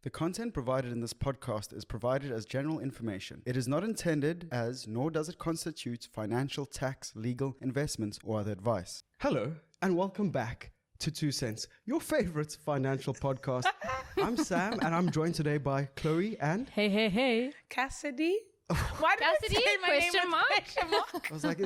The content provided in this podcast is provided as general information. It is not intended as, nor does it constitute financial, tax, legal, investments, or other advice. Hello, and welcome back to 2 Cents, your favorite financial podcast. I'm Sam, and I'm joined today by Chloe and... Hey. Cassidy? Why did Cassidy? I say my Question name mark? with question mark? I was like,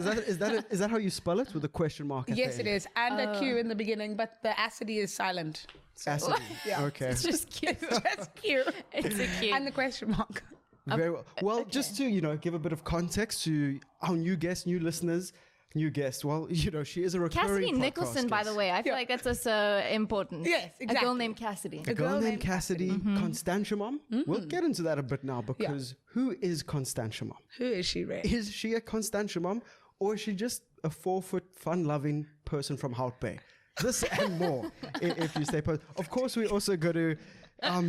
is that how you spell it? With a question mark at Yes, the it end? is. And a Q in the beginning, but the acidity is silent. So, Cassidy. yeah. Okay. It's just cute. Just Q. It's a cute. And the question mark. Very well. Well, just to, give a bit of context to our new guests, new listeners, new guest. Well, she is a recurring Cassidy podcast Nicholson, by guest. the way. I feel like that's also important. Yes, A girl exactly. named Cassidy. A girl named Cassidy, Constantia mom. We'll get into that a bit now because who is Constantia mom? Who is she, Ray? Is she a Constantia mom or is she just a 4-foot fun-loving person from Hout Bay? This and more if you stay posted. Of course, we also got to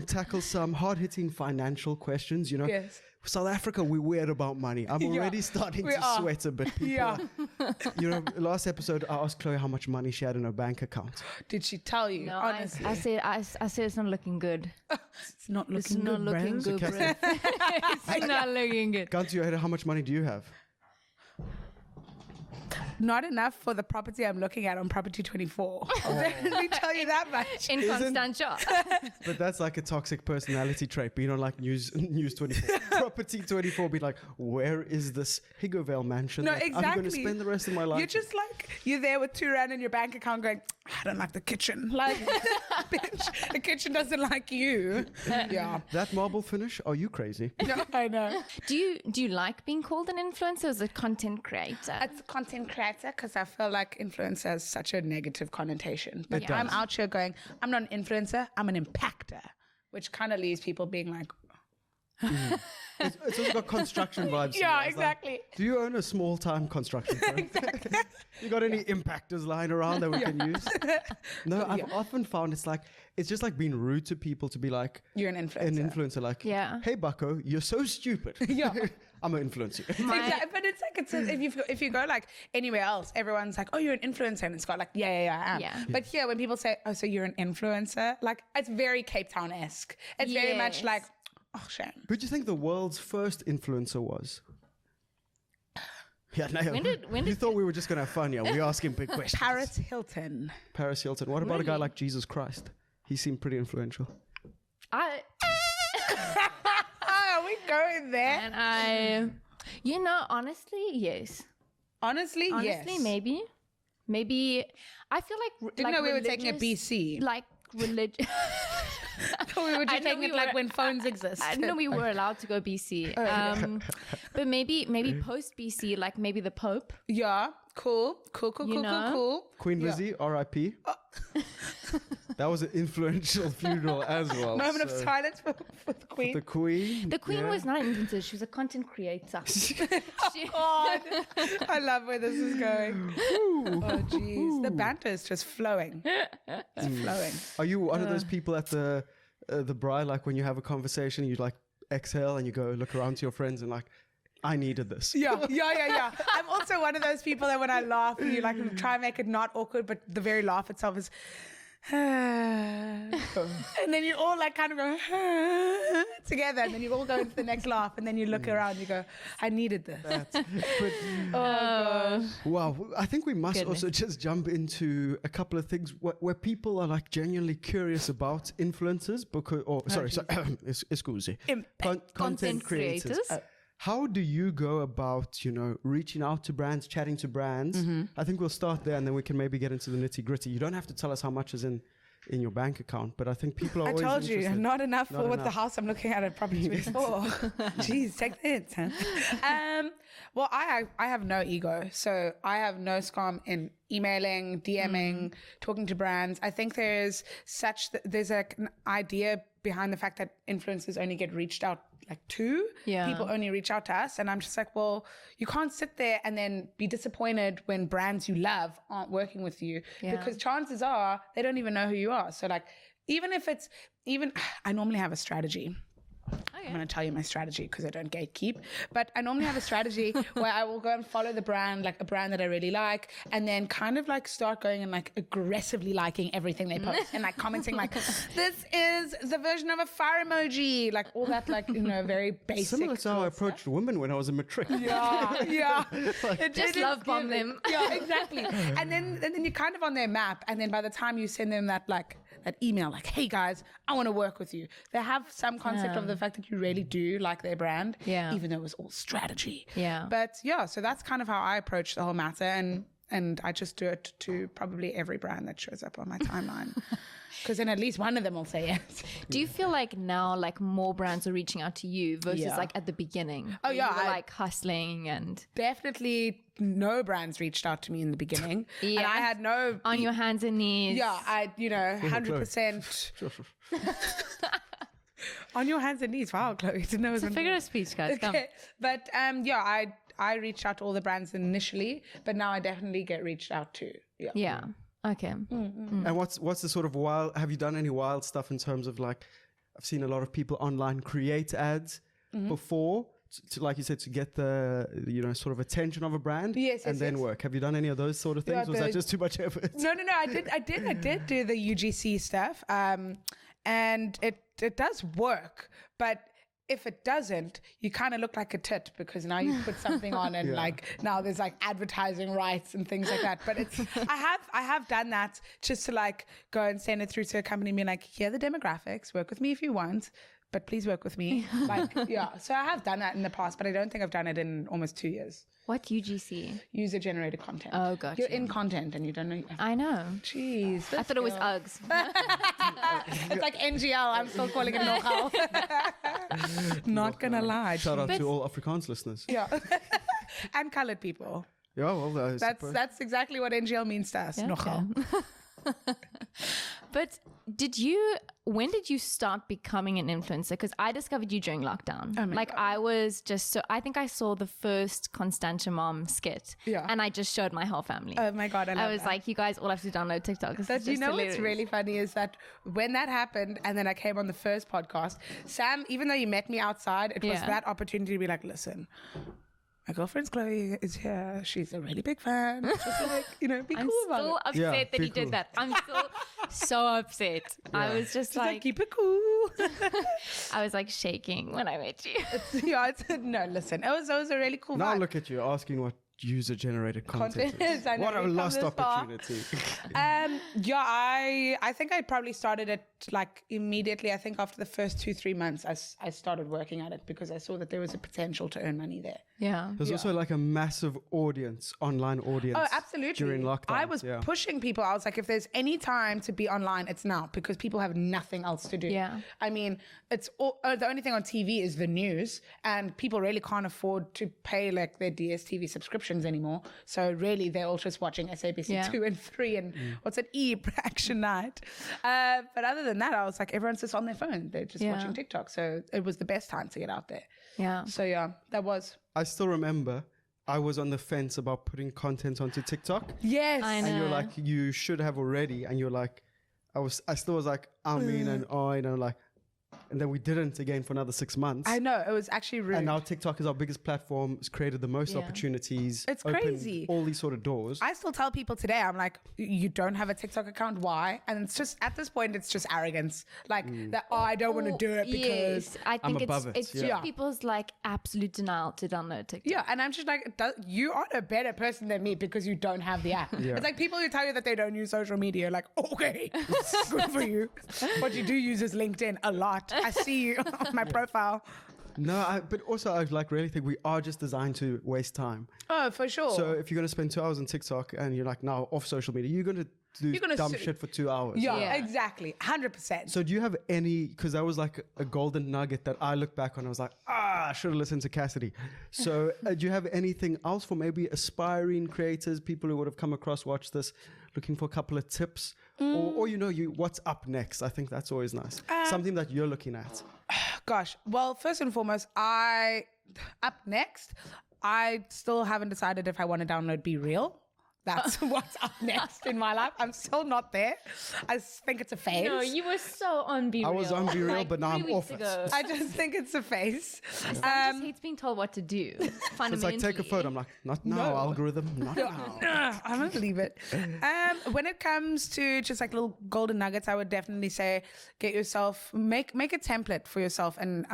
tackle some hard-hitting financial questions. Yes. South Africa, we're weird about money. I'm already starting We to are. sweat a bit. People, last episode, I asked Chloe how much money she had in her bank account. Did she tell you? No, honestly. I said it's not looking good. It's not looking It's not good, looking bro. good, bro. It's not looking good. Gun to your head, how much money do you have? Not enough for the property I'm looking at on Property 24. I'll definitely tell you that much. In Constantia. But that's like a toxic personality trait. Being on like News 24, Property 24, be like, where is this Higovale mansion? No, that exactly. I'm going to spend the rest of my life. You're just like, you're there with R2 in your bank account going, I don't like the kitchen. Like, bitch, the kitchen doesn't like you. Yeah. That marble finish? Are you crazy? No, I know. Do you like being called an influencer or is it content creator? It's a content creator because I feel like influencer has such a negative connotation. But It I'm does. out here going, I'm not an influencer, I'm an impactor, which kind of leaves people being like, It's also got construction vibes. to yeah, me. It's like, exactly. do you own a small-time construction firm? Exactly. You got any impactors lying around that we can use? No, I've often found it's just like being rude to people to be like, You're an influencer. An influencer, like, Yeah. hey, bucko, you're so stupid. Yeah. I'm an influencer. Exactly. But it's like, if you go like anywhere else, everyone's like, oh, you're an influencer. And it's got like, yeah, I am. Yeah. But here, when people say, oh, so you're an influencer, like it's very Cape Town-esque. It's very much Yes. like, oh, shame. Who do you think the world's first influencer was? Yeah, no, When you did- thought we were just going to have fun, yeah? We're asking big questions. Paris Hilton. Paris Hilton. What about a guy Really? like Jesus Christ? He seemed pretty influential. I Oh, are we going there? and honestly, yes. Honestly, yes. Maybe. I feel like Didn't know we were taking a religious- BC. Like religion. we were I just know taking we it like were- when phones exist. I didn't know we were allowed to go BC. But maybe post BC, like maybe the Pope. Yeah, cool. You know? Queen Yeah. Lizzie, R.I.P. That was an influential funeral as well. Moment of so- silence for the Queen. The Queen. The Queen yeah. was not an influencer; she was a content creator. God, I love where this is going. Oh, jeez. The banter is just flowing. It's flowing. Are you one of those people at the braai, like when you have a conversation, you like exhale and you go look around to your friends and like, I needed this. Yeah. I'm also one of those people that when I laugh, you like try and make it not awkward, but the very laugh itself is. And then you all like kind of go together, and then you all go into the next laugh, and then you look around, you go, I needed this. Wow, I think we must Goodness. also just jump into a couple of things where people are like genuinely curious about influencers because, excuse me, content creators. How do you go about, reaching out to brands, chatting to brands? I think we'll start there and then we can maybe get into the nitty gritty. You don't have to tell us how much is in your bank account, but I think people are I always told you, interested. not enough Not for what the enough. house I'm looking at Property 24. Jeez, take this. Huh? Well, I have no ego, so I have no scam in emailing, DMing, talking to brands. I think there's an idea behind the fact that influencers only get reached out like to. Yeah. People only reach out to us. And I'm just like, well, you can't sit there and then be disappointed when brands you love aren't working with you. Yeah. Because chances are they don't even know who you are. So like, I normally have a strategy. I'm going to tell you my strategy because I don't gatekeep. But I normally have a strategy where I will go and follow the brand, like a brand that I really like, and then kind of like start going and like aggressively liking everything they post and like commenting like, this is the version of a fire emoji, like all that, like, very basic. Similar to how I approached women when I was in matric. Yeah. Just love bomb them. Yeah, exactly. And then you're kind of on their map. And then by the time you send them that email, like, hey guys, I want to work with you, they have some concept of the fact that you really do like their brand, even though it was all strategy. But so that's kind of how I approach the whole matter, and I just do it to probably every brand that shows up on my timeline. Because then at least one of them will say yes. Do you feel like now, like, more brands are reaching out to you versus like at the beginning? Oh yeah, you were, like, hustling and definitely no brands reached out to me in the beginning, and I had no on your hands and knees. Yeah, I 100%. On your hands and knees. Wow, Chloe, didn't know it was a figure of speech, guys. Okay. But I reached out to all the brands initially, but now I definitely get reached out to. Yeah. Okay. And what's the sort of wild? Have you done any wild stuff in terms of, like, I've seen a lot of people online create ads before, to, like you said, to get the sort of attention of a brand, and then work. Have you done any of those sort of things? Was that just too much effort? No. I did do the UGC stuff, and it does work, but if it doesn't, you kind of look like a tit because now you put something on and like now there's like advertising rights and things like that. But it's I have done that just to like go and send it through to a company and be like, here are the demographics, work with me if you want, but please work with me. Like, so I have done that in the past, but I don't think I've done it in almost 2 years. What UGC? User generated content. Oh, gotcha. You're in content and you don't know. I know. Jeez. I thought it was Uggs. It's like NGL. I'm still calling it Nogal. Not going to lie. Shout out to all Afrikaans listeners. Yeah. And colored people. Yeah, well, that's exactly what NGL means to us. Nogal. But when did you start becoming an influencer? Because I discovered you during lockdown. Oh my God. I was just I think I saw the first Constantia mom skit. Yeah. And I just showed my whole family. Oh my God, I was like, you guys all have to download TikTok. But you know what's really funny is that when that happened and then I came on the first podcast, Sam, even though you met me outside, it was that opportunity to be like, listen, my girlfriend's Chloe is here. She's a really big fan. Just like, be cool about it. I'm still upset that he did that. I'm still so upset. Yeah. I was just like, keep it cool. I was like shaking when I met you. No, listen, it was a really cool Now vibe. look at you asking what user-generated content is. What a lost opportunity. I think I probably started it like immediately. I think after the first 2-3 months, I started working at it because I saw that there was a potential to earn money there. Yeah. There's also like a massive online audience. Oh, absolutely. During lockdown. I was pushing people. I was like, if there's any time to be online, it's now because people have nothing else to do. Yeah. I mean, the only thing on TV is the news, and people really can't afford to pay like their DSTV subscriptions anymore. So really, they're all just watching SABC 2 and 3 and what's it, Action Night. But other than that, I was like, everyone's just on their phone. They're just watching TikTok. So it was the best time to get out there. Yeah. So that was. I still remember I was on the fence about putting content onto TikTok. Yes. I know. And you're like, you should have already. And you're like, I still was like, like, and then we didn't again for another 6 months. I know, it was actually rude. And now TikTok is our biggest platform. It's created the most opportunities. It's crazy. All these sort of doors. I still tell people today, I'm like, you don't have a TikTok account, why? And it's just, at this point, it's just arrogance. Like, that, I don't want to do it because I think I'm above it's just people's like absolute denial to download TikTok. Yeah, and I'm just like, you are a better person than me because you don't have the app. It's like people who tell you that they don't use social media, like, okay, good for you. What you do use is LinkedIn a lot. I see you on my profile. No, but also I like really think we are just designed to waste time. Oh, for sure. So if you're going to spend 2 hours on TikTok and you're like now off social media, you're going to do dumb shit for 2 hours. Yeah, exactly. 100%. So do you have any, because that was like a golden nugget that I look back on, I was like, I should have listened to Cassidy. So do you have anything else for maybe aspiring creators, people who would have come across, watch this, looking for a couple of tips? Or what's up next? I think that's always nice. Something that you're looking at. Gosh. Well, first and foremost, up next, I still haven't decided if I want to download Be Real. that's what's up next in my life. I'm still not there. I think it's a phase. No, you were so on Be Real. I was on Be Real, like but now I'm 3 weeks off ago. it. I just think it's a phase. Just hates being told what to do. Fundamentally. It's like, take a photo. I'm like, not now, algorithm, not now. I'm gonna leave it. When it comes to just like little golden nuggets, I would definitely say get yourself, make a template for yourself. And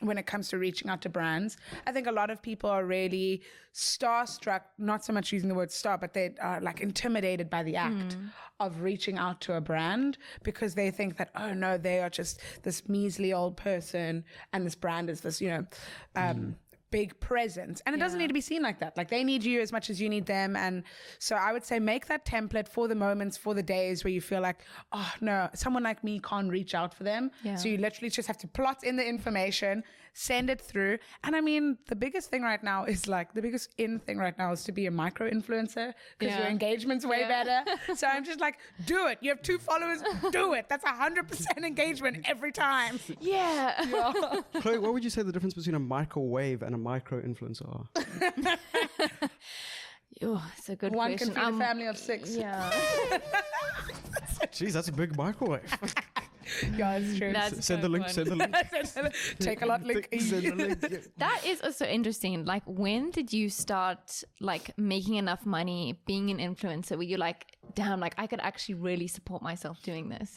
when it comes to reaching out to brands, I think a lot of people are really starstruck, not so much using the word star, but they are like intimidated by the act of reaching out to a brand, because they think that, oh no, they are just this measly old person and this brand is this, big presence. And it doesn't need to be seen like that. Like, they need you as much as you need them. And so I would say make that template for the moments, for the days where you feel like, oh no, someone like me can't reach out for them. Yeah. So you literally just have to plot in the information, send it through. And I mean, the biggest thing right now is like, the biggest in thing right now is to be a micro influencer, because your engagement's way better. So I'm just like, do it. You have 2 followers, do it. That's 100% engagement every time. Yeah. Chloe, what would you say the difference between a microwave and a micro influencer are? Oh, it's a good One question. can feed a family of 6. Yeah. Jeez, that's a big microwave. Yeah, it's true. Send the link, send the link. Take a lot link. Send the link. That is also interesting. Like, when did you start like making enough money being an influencer where you're like, damn, like I could actually really support myself doing this?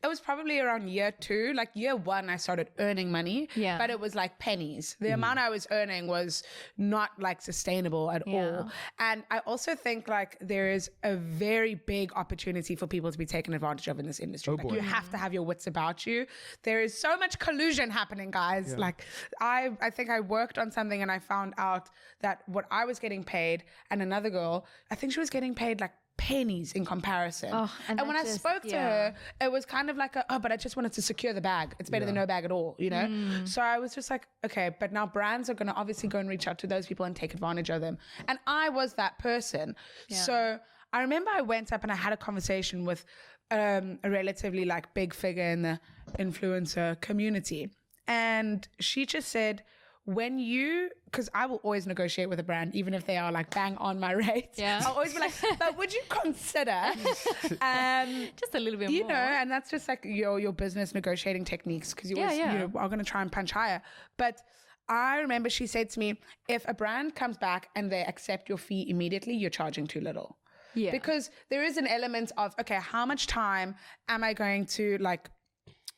It was probably around year 2. Like year 1, I started earning money, but it was like pennies. The amount I was earning was not like sustainable at all. And I also think like there is a very big opportunity for people to be taken advantage of in this industry. Like, you have to have your wits about you. There is so much collusion happening, guys. Like I think I worked on something and I found out that what I was getting paid and another girl, I think she was getting paid like pennies in comparison. And when I spoke to her, it was kind of like but I just wanted to secure the bag. It's better than no bag at all, you know? So I was just like, okay, but now brands are going to obviously go and reach out to those people and take advantage of them. And I was that person. So I remember I went up and I had a conversation with a relatively like big figure in the influencer community. And she just said, because I will always negotiate with a brand, even if they are like bang on my rate. I'll always be like, but would you consider just a little bit more? You know, and that's just like your business negotiating techniques, because you always you know, are going to try and punch higher. But I remember she said to me, if a brand comes back and they accept your fee immediately, you're charging too little. Because there is an element of, okay, how much time am I going to like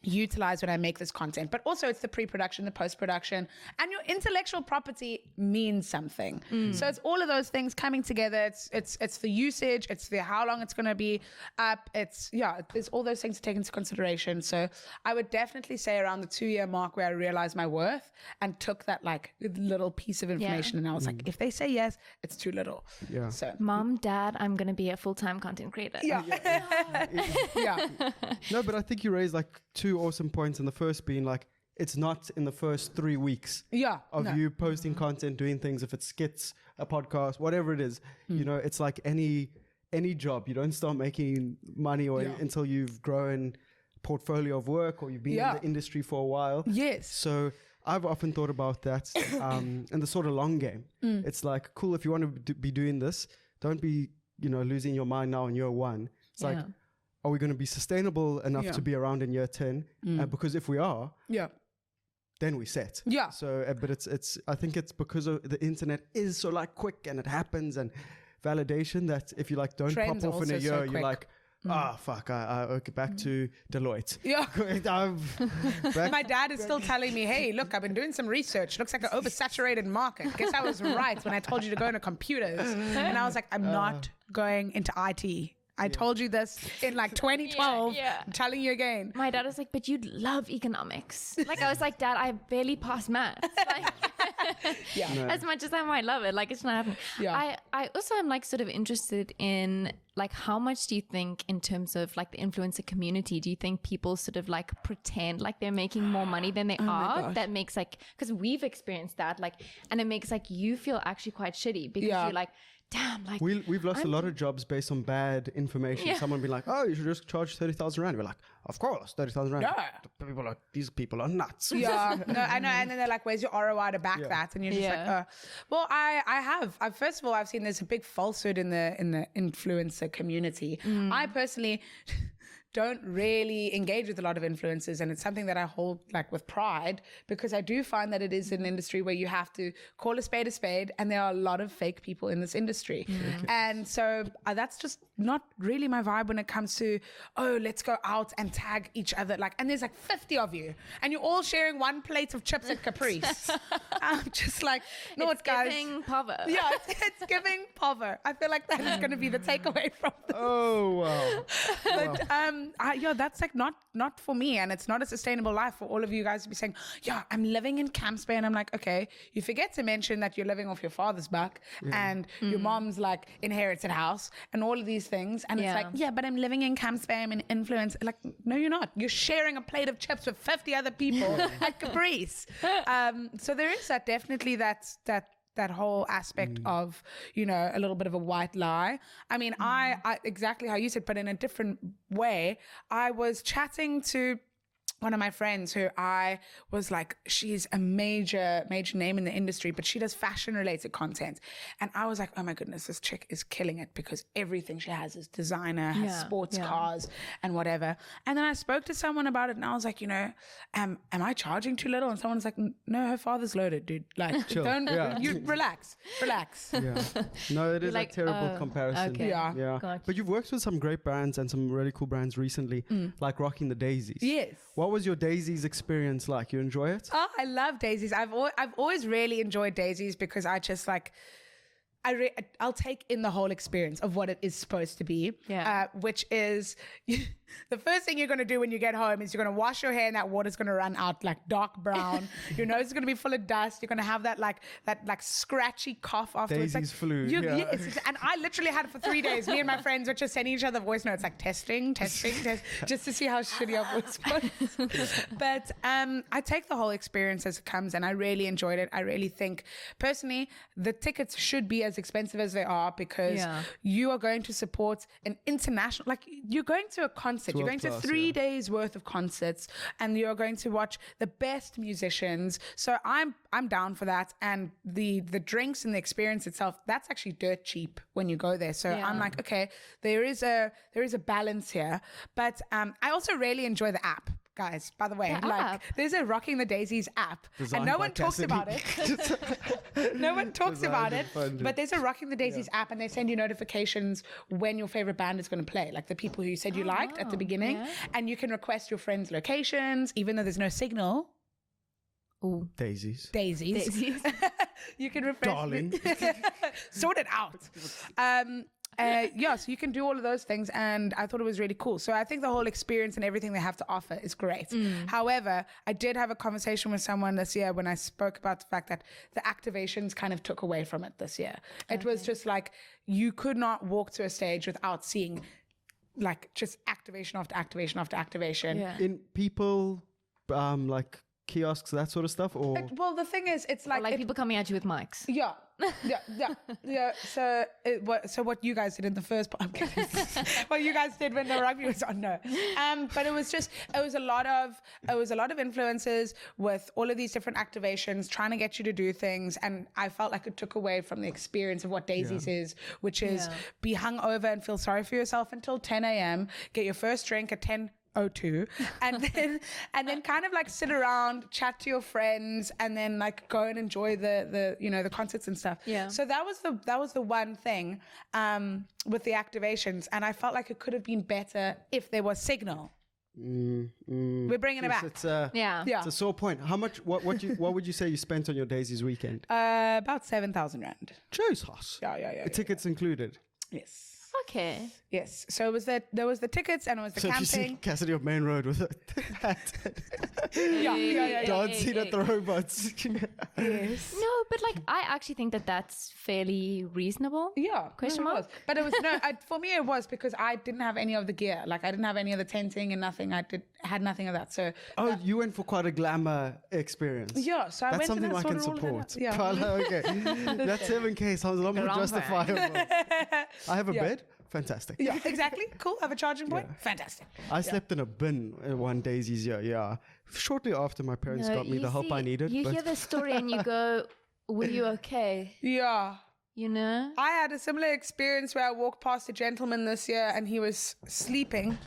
utilize when I make this content? But also it's the pre-production, the post-production, and your intellectual property means something. So it's all of those things coming together. It's the usage, it's the how long it's going to be up. There's all those things to take into consideration. So I would definitely say around the 2-year mark where I realized my worth and took that like little piece of information and I was like, if they say yes, it's too little. So Mom, Dad, I'm going to be a full-time content creator. No, but I think you raised like 2 awesome points, and the first being like, it's not in the first 3 weeks of you posting content, doing things. If it's skits, a podcast, whatever it is, you know, it's like any job. You don't start making money until you've grown portfolio of work or you've been in the industry for a while. So I've often thought about that in the sort of long game. It's like, cool, if you want to be doing this, don't be, you know, losing your mind now in year 1. It's like, are we going to be sustainable enough to be around in year 10? Because if we are, then we set. So, but it's. I think it's because of the internet is so like quick and it happens and validation that if you like don't Trends pop off in a year, so you're like, fuck, I get back to Deloitte. My dad is still telling me, hey, look, I've been doing some research. Looks like an oversaturated market. Guess I was right when I told you to go into computers. And I was like, I'm not going into IT. I told you this in like 2012. I'm telling you again. My dad was like, but you'd love economics. Like, I was like, Dad, I barely passed maths. Like, as much as I might love it, like, it's not happening. I also am like sort of interested in like, how much do you think in terms of like the influencer community, do you think people sort of like pretend like they're making more money than they are? That makes like, because we've experienced that, like, and it makes like you feel actually quite shitty because you're like, damn, like we've lost a lot of jobs based on bad information. Yeah. Someone be like, oh, you should just charge 30,000 rand. We're like, of course, 30,000 rand. Yeah. People are like, these people are nuts. Yeah, no, I know. And then they're like, where's your ROI to back that? And you're just like, well, first of all, I've seen there's a big falsehood in the influencer community. I personally don't really engage with a lot of influencers, and it's something that I hold like with pride, because I do find that it is an industry where you have to call a spade, and there are a lot of fake people in this industry. And so that's just not really my vibe when it comes to, oh, let's go out and tag each other. Like, and there's like 50 of you and you're all sharing one plate of chips at Caprice. I'm just like, no, it's guys. giving pover. Yeah, it's giving pover. I feel like that is going to be the takeaway from this. Oh, wow. But that's like not for me, and it's not a sustainable life for all of you guys to be saying, yeah, I'm living in Camps Bay, and I'm like, okay, you forget to mention that you're living off your father's buck and your mom's like inherited house and all of these things, and it's like, yeah, but I'm living in Camps Bay, I'm an influencer. Like, no, you're not. You're sharing a plate of chips with 50 other people at Caprice. So there is definitely that whole aspect of, you know, a little bit of a white lie. I mean, I exactly how you said, but in a different way. I was chatting to one of my friends who I was like, she's a major name in the industry, but she does fashion related content. And I was like, oh my goodness, this chick is killing it, because everything she has is designer, has sports cars and whatever. And then I spoke to someone about it, and I was like, you know, am I charging too little? And someone's like, no, her father's loaded, dude. Like, you relax. Yeah. No, it is like, a terrible comparison. okay. Yeah. Gotcha. But you've worked with some great brands and some really cool brands recently, like Rocking the Daisies. Yes. What was your Daisies experience like? You enjoy it? Oh, I love Daisies. I've always really enjoyed Daisies, because I just like, I'll take in the whole experience of what it is supposed to be, which is the first thing you're going to do when you get home is you're going to wash your hair, and that water's going to run out like dark brown. Your nose is going to be full of dust. You're going to have that scratchy cough afterwards. Daisies like, flu. Yes, and I literally had it for 3 days. Me and my friends were just sending each other voice notes like testing, just to see how shitty our voice was. But I take the whole experience as it comes, and I really enjoyed it. I really think personally the tickets should be as expensive as they are, because you are going to support an international, like, you're going to a concert, you're going to 3 days worth of concerts, and you're going to watch the best musicians. So I'm down for that. And the drinks and the experience itself, that's actually dirt cheap when you go there. So I'm like, okay, there is a balance here. But I also really enjoy the app. Guys, by the way, there's a Rocking the Daisies app, and no one talks about it. No one talks about it, but there's a Rocking the Daisies app, and they send you notifications when your favorite band is going to play, like the people who you said you liked at the beginning, and you can request your friends' locations, even though there's no signal. Ooh. Daisies. You can request. Darling. Sort it out. So you can do all of those things, and I thought it was really cool. So I think the whole experience and everything they have to offer is great. However, I did have a conversation with someone this year when I spoke about the fact that the activations kind of took away from it this year. It was just like, you could not walk to a stage without seeing like just activation after activation after activation. In people, like kiosks, that sort of stuff, or well, the thing is, it's like people coming at you with mics. Yeah. So what you guys did in the first part, I'm kidding. What you guys did when the rugby was on, no. But it was a lot of influencers with all of these different activations trying to get you to do things, and I felt like it took away from the experience of what Daisies is, which is be hungover and feel sorry for yourself until 10 a.m., get your first drink at 10:02, and then kind of like sit around, chat to your friends, and then like go and enjoy the concerts and stuff. So that was the one thing with the activations, and I felt like it could have been better if there was signal. We're bringing it back. It's a sore point. How much? What would you say you spent on your Daisies weekend? About 7,000 rand. Jesus. Yeah. Tickets included. Yes. Okay. Yes. So it was there was the tickets, and it was the camping. If you see Cassidy of Main Road with a hat, dancing at the robots. Yes. No, But like, I actually think that that's fairly reasonable. Yeah. Question mark? Was. But it was, for me it was because I didn't have any of the gear. Like I didn't have any of the tenting and nothing. Had nothing of that. So. You went for quite a glamour experience. Yeah. So I That's went something I can support. Yeah. Okay. That 7K sounds a lot more justifiable. I have a bed. Fantastic. Yeah, exactly. Cool. Have a charging point. Yeah. Fantastic. I slept in a bin one Daisy's year. Yeah. Shortly after my parents got me the help I needed. You hear the story and you go, were you okay? Yeah. You know? I had a similar experience where I walked past a gentleman this year and he was sleeping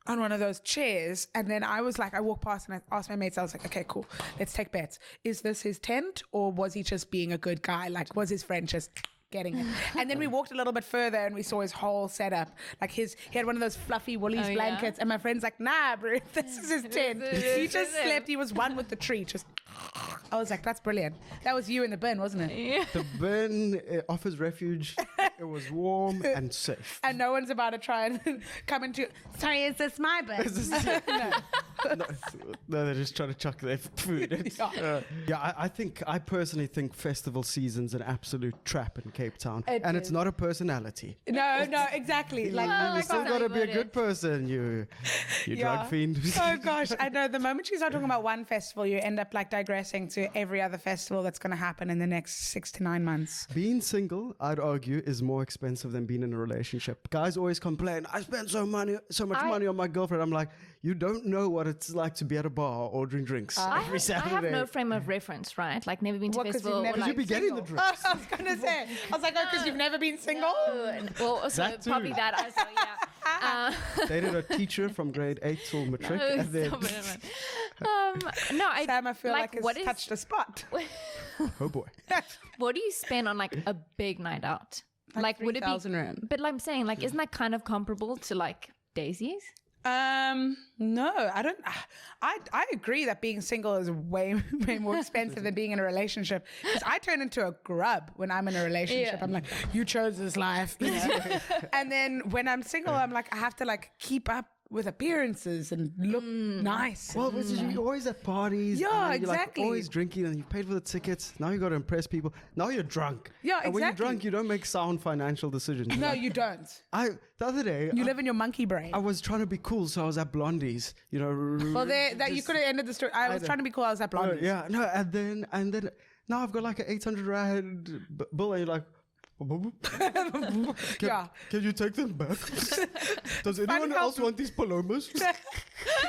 on one of those chairs. And then I was like, I walked past and I asked my mates, I was like, okay, cool. Let's take bets. Is this his tent or was he just being a good guy? Like, was his friend just getting it? And then we walked a little bit further and we saw his whole setup. Like he had one of those fluffy Woolies blankets. And my friend's like, nah, bro, this is his tent. He just slept. He was one with the tree. I was like, that's brilliant. That was you in the bin, wasn't it? Yeah. The bin offers refuge. It was warm and safe. And no one's about to try and come into, sorry, is this my bin? No, they're just trying to chuck their food. I personally think festival season's an absolute trap in Cape Town. It's not a personality. No, exactly. You still got to be a good person, you drug fiend. Oh gosh, I know. The moment you start talking about one festival, you end up like digressing to every other festival that's going to happen in the next 6 to 9 months. Being single, I'd argue, is more expensive than being in a relationship. Guys always complain, I spend so much money on my girlfriend. I'm like, you don't know what it's like to be at a bar ordering drinks every Saturday. I have no frame of reference, right? Like never been to festival. Because you'd be getting the drinks. I was going to say, I was like, oh, because you've never been single? No. Well, also that probably that as well, yeah. Dated a teacher from grade 8 till matric. Sam, I feel like it's touched a spot. Oh boy. What do you spend on like a big night out? Like would it be? Rand. But like I'm saying, like, isn't that kind of comparable to like Daisy's? No, I don't. I agree that being single is way more expensive than being in a relationship. Because I turn into a grub when I'm in a relationship. I'm like, you chose this life, you know? And then when I'm single, I'm like, I have to like keep up with appearances and look nice. Well, you're always at parties. Yeah, you're exactly. Like always drinking and you paid for the tickets. Now you got to impress people. Now you're drunk. Yeah, exactly. And when you're drunk, you don't make sound financial decisions. No, you don't. The other day, you live in your monkey brain. I was trying to be cool, so I was at Blondie's. You know. Well, you could have ended the story. I was trying to be cool. I was at Blondie's. And then now I've got like an 800 Rand bill, and you're like, can you take them back? Does anyone else want these palomas?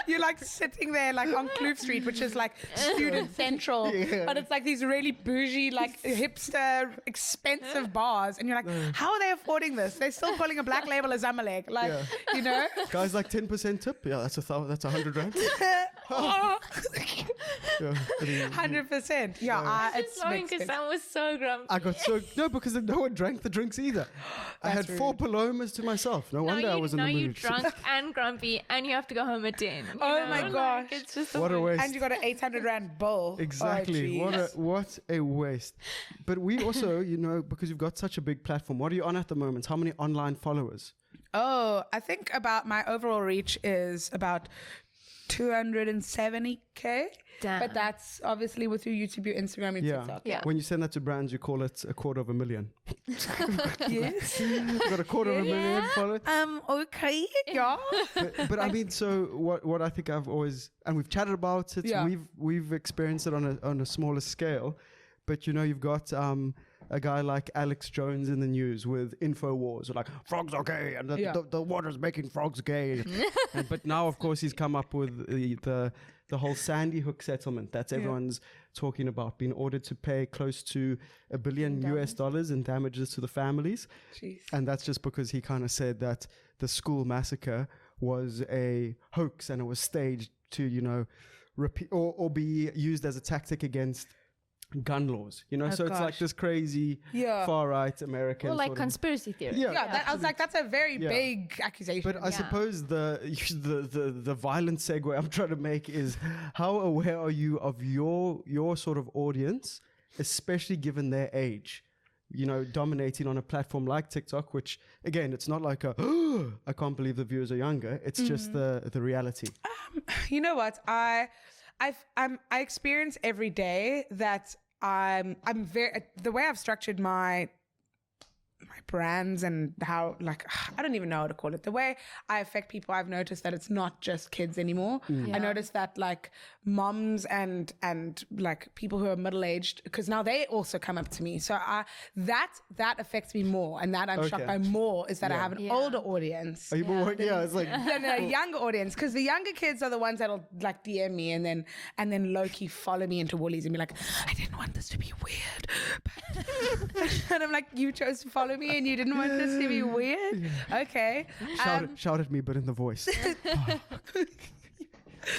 You're like sitting there like on Kloof Street, which is like student central, but it's like these really bougie, like hipster, expensive bars, and you're like, how are they affording this? They're still calling a black label a Zamalek, like, you know? Guys, like 10% tip? Yeah, that's 100 Rand. 100%. Yeah, it's laughing because Sam was so grumpy. I got because no one drank the drinks either. I had 4 palomas to myself. No wonder I was in the mood. Now you're drunk and grumpy, and you have to go home at 10. Oh my gosh! Like, it's just what a waste. And you got an 800 Rand bill. Exactly. Oh, what a waste. But we also, you know, because you've got such a big platform. What are you on at the moment? How many online followers? Oh, I think about my overall reach is about 270K. Damn. But that's obviously with your YouTube, your Instagram, your TikTok. Yeah. When you send that to brands, you call it 250,000. Yes. You got 250,000 followers. Okay. Yeah. But I mean, so what I think I've always, and we've chatted about it. Yeah. We've experienced it on a smaller scale. But you know, you've got a guy like Alex Jones in the news with InfoWars, like frogs are gay and the water's making frogs gay. But now, of course, he's come up with the whole Sandy Hook settlement that everyone's talking about, being ordered to pay close to $1 billion US in damages to the families. Jeez. And that's just because he kind of said that the school massacre was a hoax and it was staged to, you know, repeat or be used as a tactic against gun laws, you know. It's like this crazy far right American, well, like conspiracy theory. I was like, that's a very big accusation. But I suppose the violent segue I'm trying to make is, how aware are you of your sort of audience, especially given their age? You know, dominating on a platform like TikTok, which again, it's not like I can't believe the viewers are younger. It's just the reality. You know what? I experience every day that I'm very, the way I've structured my brands and how, like, I don't even know how to call it. The way I affect people, I've noticed that it's not just kids anymore. I noticed that like moms and like people who are middle-aged, because now they also come up to me. So that affects me more, and that I'm shocked by more is that I have an older audience. Are you more? It's like than a younger audience, because the younger kids are the ones that'll like DM me and then low-key follow me into Woolies and be like, I didn't want this to be weird. And I'm like, you chose to follow me and you didn't want this to be weird? Okay. Shout at me, but in the voice.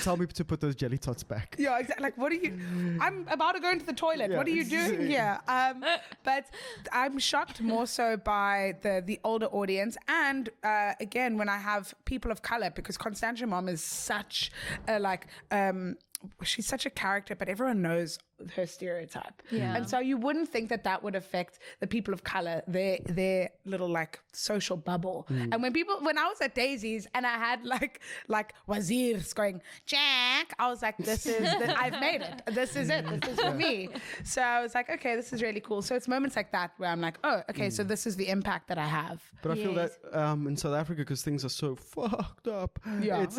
Tell me to put those jelly tots back. Yeah, exactly. Like, what are you? I'm about to go into the toilet. What are you doing here? But I'm shocked more so by the older audience, and again, when I have people of color, because Constantia mom is such a she's such a character, but everyone knows her stereotype. And so you wouldn't think that would affect the people of color, their little like social bubble. And when I was at Daisy's and I had like wazirs going, Jack, I was like, I've made it. This is it. This is for me. So I was like, okay, this is really cool. So it's moments like that where I'm like, oh, okay, so this is the impact that I have. But I feel that in South Africa, because things are so fucked up, it's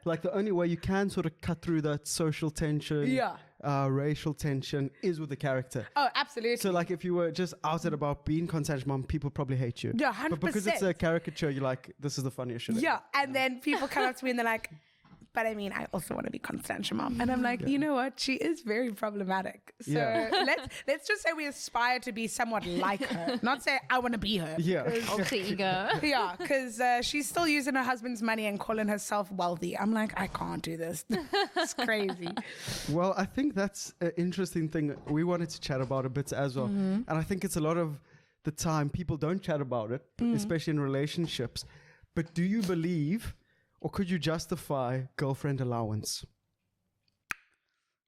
like the only way you can sort of cut through that social tension, racial tension, is with the character. Oh, absolutely. So like if you were just out and about being Constantia mom, people probably hate you. Yeah, 100%. But because it's a caricature, you're like, this is the funniest shit. Yeah, and then people come up to me and they're like, but I mean, I also want to be Constantia mom. And I'm like, you know what? She is very problematic. So let's just say we aspire to be somewhat like her. Not say I want to be her. Yeah. Alter ego. Yeah, because she's still using her husband's money and calling herself wealthy. I'm like, I can't do this. It's crazy. Well, I think that's an interesting thing we wanted to chat about a bit as well. And I think it's a lot of the time people don't chat about it, especially in relationships. But do you believe, or could you justify girlfriend allowance?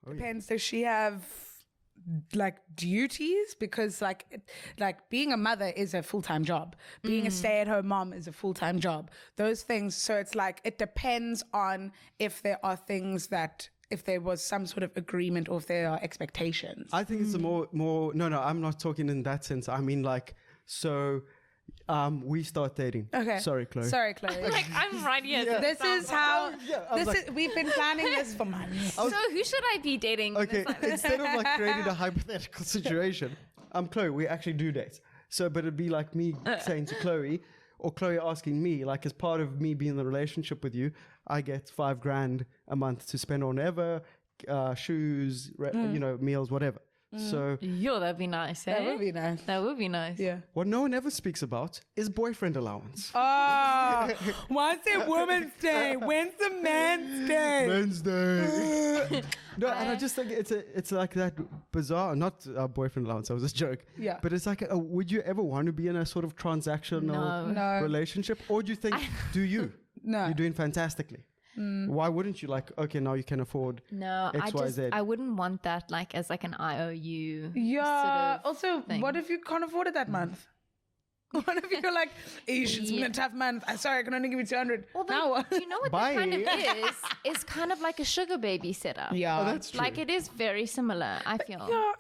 Depends. Does she have like duties? Because like being a mother is a full-time job. Being a stay-at-home mom is a full-time job. Those things. So it's like, it depends on if there are things that, if there was some sort of agreement or if there are expectations. I think it's a more, no, I'm not talking in that sense. I mean like, so we start dating. Okay. Sorry, Chloe. Like, I'm right here. This is how. We've been planning this for months. So who should I be dating? Okay, instead of like creating a hypothetical situation, Chloe, we actually do date. So, but it'd be like me saying to Chloe, or Chloe asking me, like, as part of me being in the relationship with you, I get $5,000 a month to spend on whatever, shoes, meals, whatever. So that'd be nice, eh? That would be nice. That would be nice. Yeah. What no one ever speaks about is boyfriend allowance. Oh, once it Women's Day, when's the Men's Day? Men's Day. No, and I just think it's like that bizarre, not boyfriend allowance, that was a joke. Yeah. But it's like, would you ever want to be in a sort of transactional relationship? Or do you think, do you? No. You're doing fantastically. Why wouldn't you? Like, okay, now you can afford X, Y, Z. I wouldn't want that like as like an IOU. Yeah. Sort of also, thing. What if you can't afford it that month? What if you're like, it's been a tough month. I'm sorry, I can only give you 200. Well, you know what Bye. that kind of is? Is kind of like a sugar baby setup. Yeah. Oh, that's true. Like it is very similar, I feel. Yeah,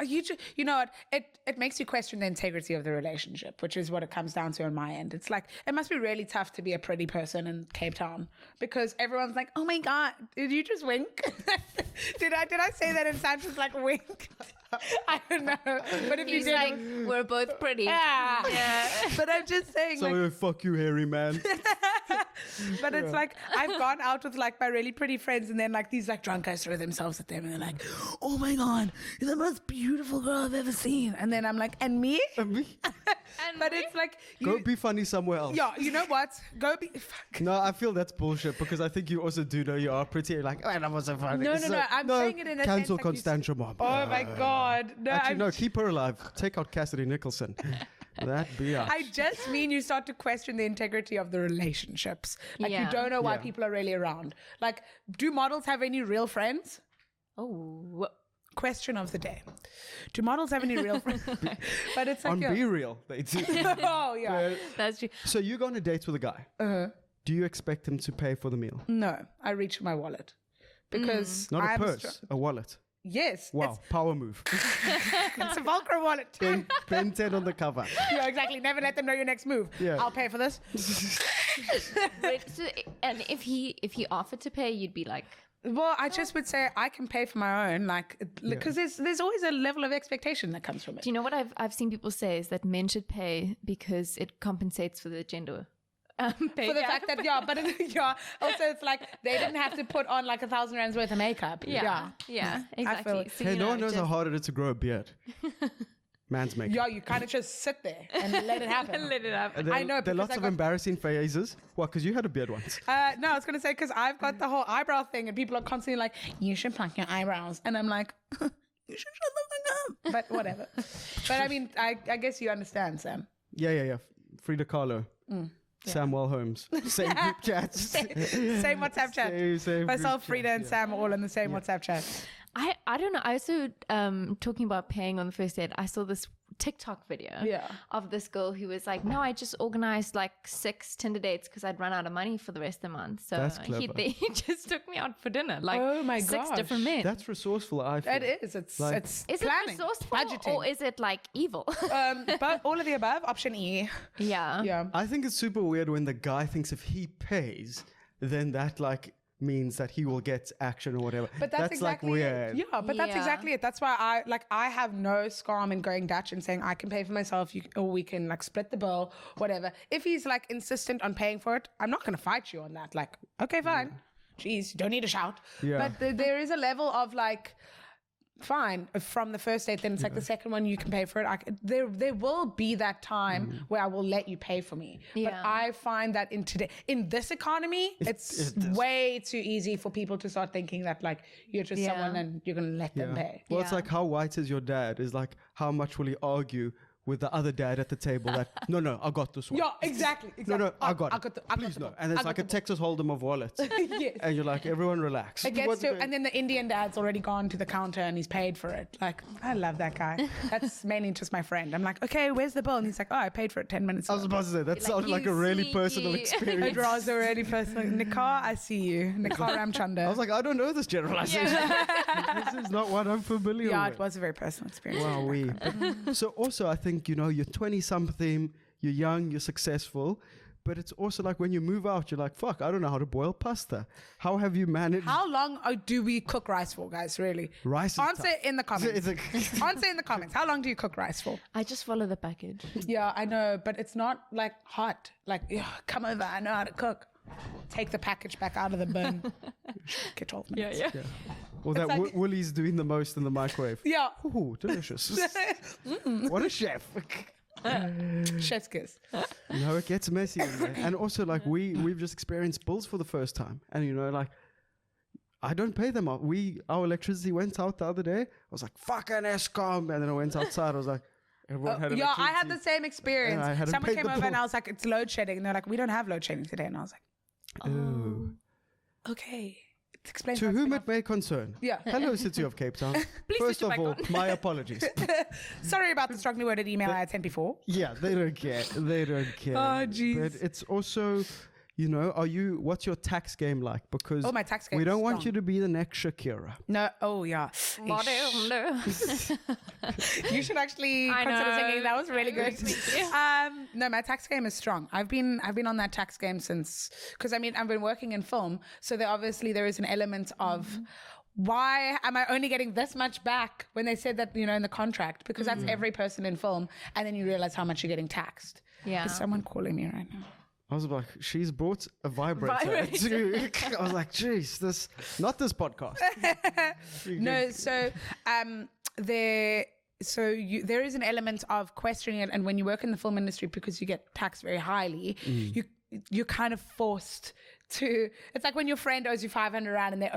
you know what? It makes you question the integrity of the relationship, which is what it comes down to on my end. It's like, it must be really tough to be a pretty person in Cape Town because everyone's like, oh my God, did you just wink? Did I say that and Sandra's like, wink? I don't know. But if He's you did, like, we're both pretty. yeah. But I'm just saying, So like, fuck you, hairy man. but it's like, I've gone out with like my really pretty friends and then like these like drunk guys throw themselves at them and they're like, oh my God, you're the most beautiful girl I've ever seen. And then I'm like, and me? But it's like, Go be funny somewhere else. yeah, you know what? Go be. Fuck. No, I feel that's bullshit because I think you also do know you are pretty. You're like, oh, that wasn't funny. No. I'm saying it in a sense cancel like you Constantia mom. Oh my God. No, Actually, no, keep her alive. Take out Cassidy Nicholson. That biatch. I just mean you start to question the integrity of the relationships. Like you Yeah. don't know why people are really around. Like, do models have any real friends? Oh. Question of the day. Do models have any real friends? But it's like, On Be Real, they do. oh yeah. That's true. So you go on a date with a guy. Do you expect him to pay for the meal? No, I reach for my wallet because Not I'm a purse, a wallet. Yes. Wow, power move. It's a Volcra wallet. Ben 10 on the cover. Yeah, exactly. Never let them know your next move. Yeah. I'll pay for this. And if he offered to pay, you'd be like, well, I just would say I can pay for my own, like, because there's always a level of expectation that comes from it. do you know what I've seen people say is that men should pay because it compensates for the gender pay For the gap. fact that, also it's like they didn't have to put on like 1,000 rands worth of makeup. Yeah, exactly. So, Hey, no one knows how hard it is to grow a beard. Man's makeup. Yeah, you kind of just sit there and let it happen. let it happen. I know, There are because lots I of got- embarrassing phases. What, because you had a beard once? No, I was going to say, because I've got the whole eyebrow thing and people are constantly like, you should pluck your eyebrows. And I'm like, you should shut the fuck up. But whatever. But I mean, I guess you understand, Sam. Yeah. Frida Kahlo. Samuel Holmes. Same group chats. Same WhatsApp chat. Same Myself, group Frida, chat, and Sam are all in the same WhatsApp chat. I don't know. I also, talking about paying on the first date, I saw this TikTok video of this girl who was like, no, I just organized like 6 Tinder dates because I'd run out of money for the rest of the month. So he just took me out for dinner. Like, oh my 6 gosh. different men. That's resourceful, I feel. It is. It's is planning, it resourceful budgeting. or is it like evil? But all of the above, option E. Yeah. I think it's super weird when the guy thinks if he pays, then that like means that he will get action or whatever. But that's exactly like weird. it. Yeah, but that's exactly it. That's why I have no scam in going Dutch and saying I can pay for myself, or we can like split the bill, whatever. If he's like insistent on paying for it, I'm not going to fight you on that. Like, okay, fine. Jeez, you don't need to shout. Yeah. But there is a level of like, fine, from the first date, then it's like the second one you can pay for it. There will be that time where I will let you pay for me. But I find that in this economy, it's way too easy for people to start thinking that like you're just someone and you're gonna let them pay. Well, it's like how white is your dad is like how much will he argue with the other dad at the table that no, I got this one. Yeah, exactly. No, I got it. Please no. And it's like a Texas Hold'em of wallets. Yes. And you're like, everyone relax. It gets to, and then the Indian dad's already gone to the counter and he's paid for it. Like, I love that guy. That's mainly just my friend. I'm like, okay, where's the bill? And he's like, oh, I paid for it 10 minutes ago. I was about to say, that sounded like a really personal experience. It was a really personal. Nikar, I see you. Nikar Ramchanda. I was like, I don't know this generalization. This is not what I'm familiar with. Yeah, it was a very personal experience. Wow, so also, I think, you're 20-something, you're young, you're successful, but it's also like when you move out, you're like, fuck, I don't know how to boil pasta. How have you managed? How long do we cook rice for, guys, really? Rice is Answer tough. in the comments. Answer in the comments. How long do you cook rice for? I just follow the package. Yeah, I know, but it's not like hot. Like, come over, I know how to cook. Take the package back out of the bin. Get 12 minutes. Yeah. Or that like- Woolies doing the most in the microwave. Yeah. Ooh, delicious. What a chef. Chef's kiss. No, it gets messy in there. And also, like, we've just experienced bills for the first time. And, like, I don't pay them out. Our electricity went out the other day. I was like, fucking Eskom. And then I went outside. I was like, everyone had Yeah, I electricity. had the same experience. And I hadn't Someone paid came the over and bill. I was like, it's load shedding. And they're like, we don't have load shedding today. And I was like, Oh. okay. Explain To how it's whom been it may concern. Yeah. Hello, City of Cape Town. Please First switch of it all, back my apologies. Sorry about the strongly worded email I had sent before. Yeah, they don't care. They don't care. Oh, jeez. But it's also, what's your tax game like? Because Oh, my tax game we is don't want strong. you to be the next Shakira. No, oh yeah. You should actually I consider know. singing. That was really good. Thank you. No, my tax game is strong. I've been on that tax game since, because I've been working in film, so there is an element of why am I only getting this much back when they said that in the contract, because that's every person in film, and then you realize how much you're getting taxed. Yeah. Is someone calling me right now? I was like, she's brought a vibrator. I was like, geez, not this podcast. No, so there is an element of questioning it, and when you work in the film industry, because you get taxed very highly, you're kind of forced to. It's like when your friend owes you 500 rand and they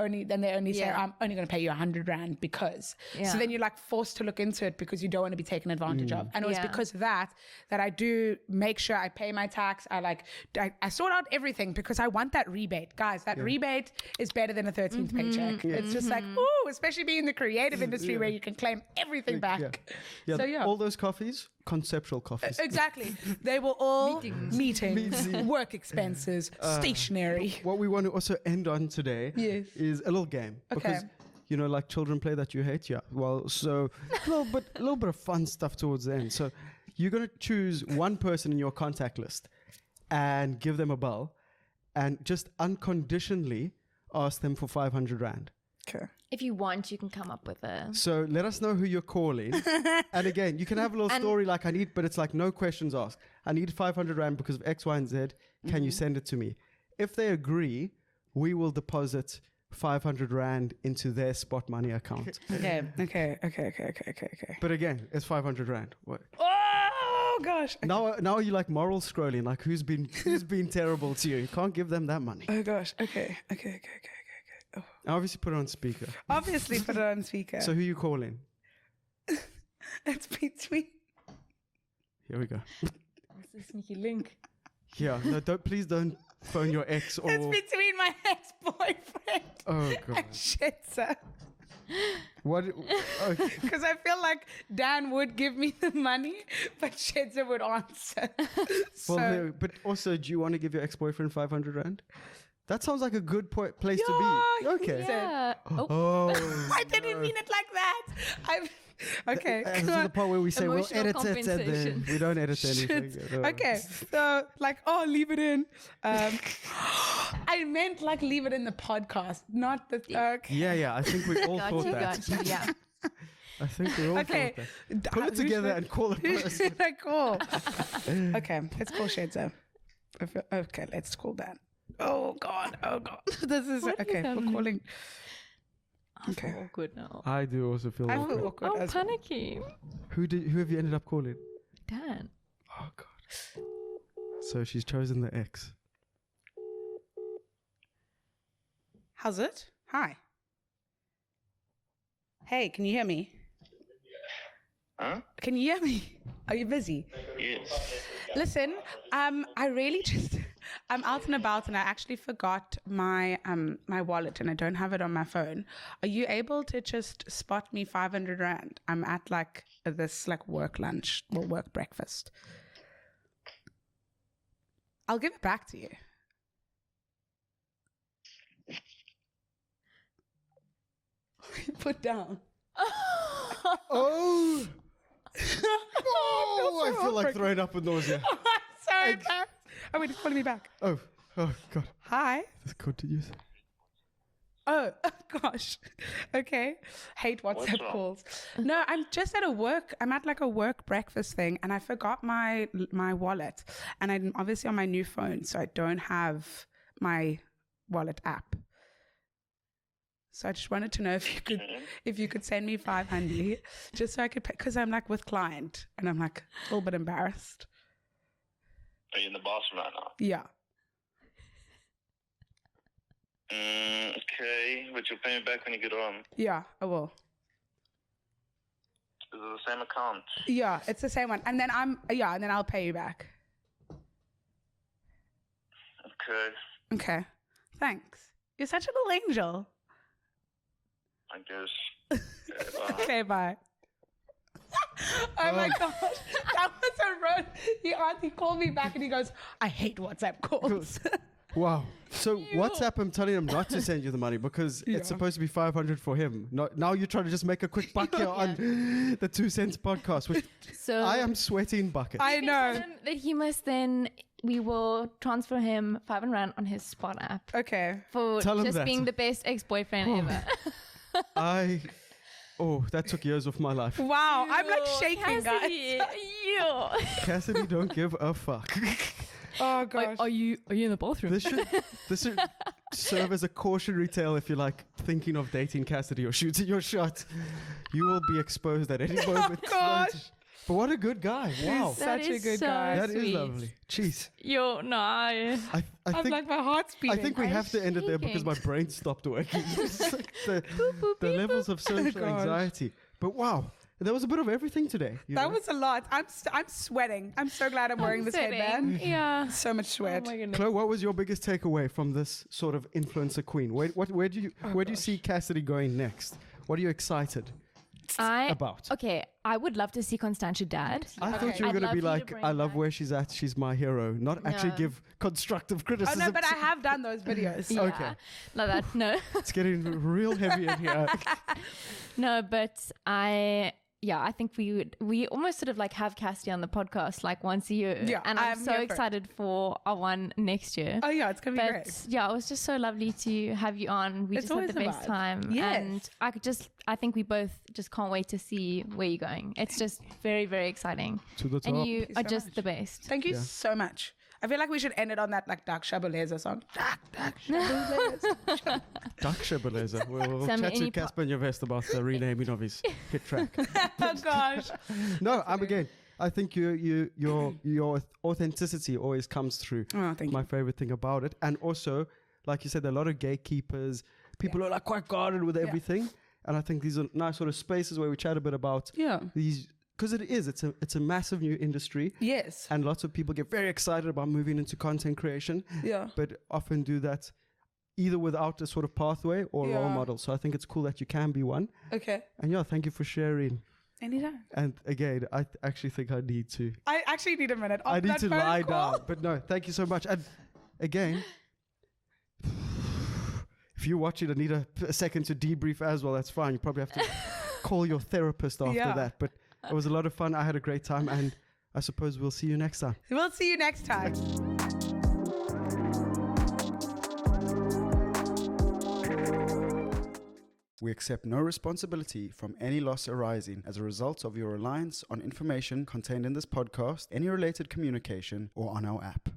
only say, I'm only going to pay you 100 rand because. Yeah. So then you're like forced to look into it because you don't want to be taken advantage of. And it was because of that I do make sure I pay my tax. I sort out everything because I want that rebate, guys. That rebate is better than a 13th paycheck. It's just like, ooh, especially being in the creative industry where you can claim everything back. Yeah. So yeah. All those coffees, conceptual coffees. Exactly. They were all meetings, work expenses, stationery. What we want to also end on today Yes. is a little game. Okay. Because You know, like children play that you hate? Yeah. Well, so a little bit of fun stuff towards the end. So you're going to choose one person in your contact list and give them a bell and just unconditionally ask them for 500 Rand. Okay. If you want, you can come up with a... So let us know who you're calling. And again, you can have a little story like I need, but it's like no questions asked. I need 500 Rand because of X, Y, and Z. Can you send it to me? If they agree, we will deposit 500 Rand into their spot money account. Okay. But again, it's 500 Rand. What? Oh gosh. Okay. Now you like moral scrolling, like who's been terrible to you? You can't give them that money. Oh gosh. Okay. Oh. Obviously put it on speaker. Obviously put it on speaker. So who you calling? It's between. Here we go. What's the sneaky link? Yeah, no, please don't phone your ex or... It's between my ex-boyfriend Oh God. and Shetsa. What? Okay. Because I feel like Dan would give me the money, but Shetsa would answer. Well, but also, do you want to give your ex-boyfriend 500 Rand? That sounds like a good place to be. Okay. Yeah. Oh. I didn't mean it like that. Okay. This is the part where we say we'll Emotional edit it and then compensation. we don't edit anything. Shit. Okay. So, like, leave it in. I meant like leave it in the podcast, not the. Okay. Yeah. I think we all thought that. Got you. Yeah. I think we all Okay. thought that. Pull it together and call it. Who should I call? Okay, let's call Shedza. Okay, let's call Dan. Oh God. This is okay. We're calling. Okay. Awkward now. I do also feel I awkward. feel awkward. I'm panicking. Who have you ended up calling? Dan. Oh God. So she's chosen the ex. How's it? Hi. Hey, can you hear me? Huh? Can you hear me? Are you busy? Yes. Listen, I really just I'm out and about and I actually forgot my my wallet and I don't have it on my phone. Are you able to just spot me 500 Rand? I'm at like this like work lunch or work breakfast. I'll give it back to you. Put down. Oh. I feel like throwing up with nausea. I'm sorry, Pat. Oh, wait, it's calling me back. Oh God. Hi. This continues. Oh gosh. Okay. Hate WhatsApp wrong? calls. No, I'm just at I'm at like a work breakfast thing and I forgot my wallet. And I'm obviously on my new phone, so I don't have my wallet app. So I just wanted to know if you could send me 500 just so I could pay, because I'm like with client and I'm like a little bit embarrassed. Are you in the bathroom right now? Yeah. Okay, but you'll pay me back when you get on. Yeah, I will. Is it the same account? Yeah, it's the same one. And then and then I'll pay you back. Okay, Okay. Thanks. You're such a little angel. I guess. Yeah, bye. Okay, bye. Oh my gosh. That was a run. He called me back and he goes, I hate WhatsApp calls. Wow. So WhatsApp him telling him not to send you the money because it's supposed to be 500 for him. Now you're trying to just make a quick buck here on the 2 Cents podcast, which So I am sweating buckets. I know. tell him that he must then, we will transfer him 500 Rand on his Spot app Okay. for Tell him just that. being the best ex-boyfriend ever. that took years off my life. Wow. I'm like shaking, Cassidy, guys. Cassidy don't give a fuck. Oh gosh. Are you in the bathroom? This should serve as a cautionary tale if you're like thinking of dating Cassidy or shooting your shot. You will be exposed at any moment. gosh. But what a good guy. Wow. That Such a is good so guy. That is sweet. lovely. Jeez. No. I I'm think like my heart's beating. I think we have to end it there because my brain stopped working. It's like the levels of social gosh. anxiety. But wow, there was a bit of everything today. You That know? was a lot. I'm sweating. I'm so glad I'm wearing this headband. Yeah. So much sweat. Oh my goodness. Chloe, what was your biggest takeaway from this sort of influencer queen? Where do you see Cassidy going next? What are you excited? about? Okay, I would love to see Constantia dad. I thought you were going to be like, I love where she's at. She's my hero. Not actually give constructive criticism. Oh, no, but I have done those videos. Yeah. Okay. Like that, no. It's getting real heavy in here. No, but I think we almost sort of like have Cassidy on the podcast like once a year. Yeah, and I'm so excited for our one next year. Oh yeah, it's going to be great. Yeah, it was just so lovely to have you on. We just had the best time. Yes. And I think we both just can't wait to see where you're going. It's just very, very exciting. To the top. And you are just the best. Thank you so much. I feel like we should end it on that like Dark Shabbaleza song. Dark Shabbaleza. Dark Shabbaleza. We'll chat to Casper and Yvette about the renaming of his hit track. Oh gosh. No, I think your authenticity always comes through. Oh, thank you. My favorite thing about it. And also, like you said, there are a lot of gatekeepers. People are like quite guarded with everything. And I think these are nice sort of spaces where we chat a bit about these. Because it's a massive new industry. Yes. And lots of people get very excited about moving into content creation. Yeah. But often do that either without a sort of pathway or role model. So I think it's cool that you can be one. Okay. And thank you for sharing. Anytime. And again, I actually think I need to. I actually need a minute. I need to lie down. But no, thank you so much. And again, if you watch it and need a second to debrief as well, that's fine. You probably have to call your therapist after that. But it was a lot of fun. I had a great time, and I suppose we'll see you next time. We'll see you next time. We accept no responsibility from any loss arising as a result of your reliance on information contained in this podcast, any related communication, or on our app.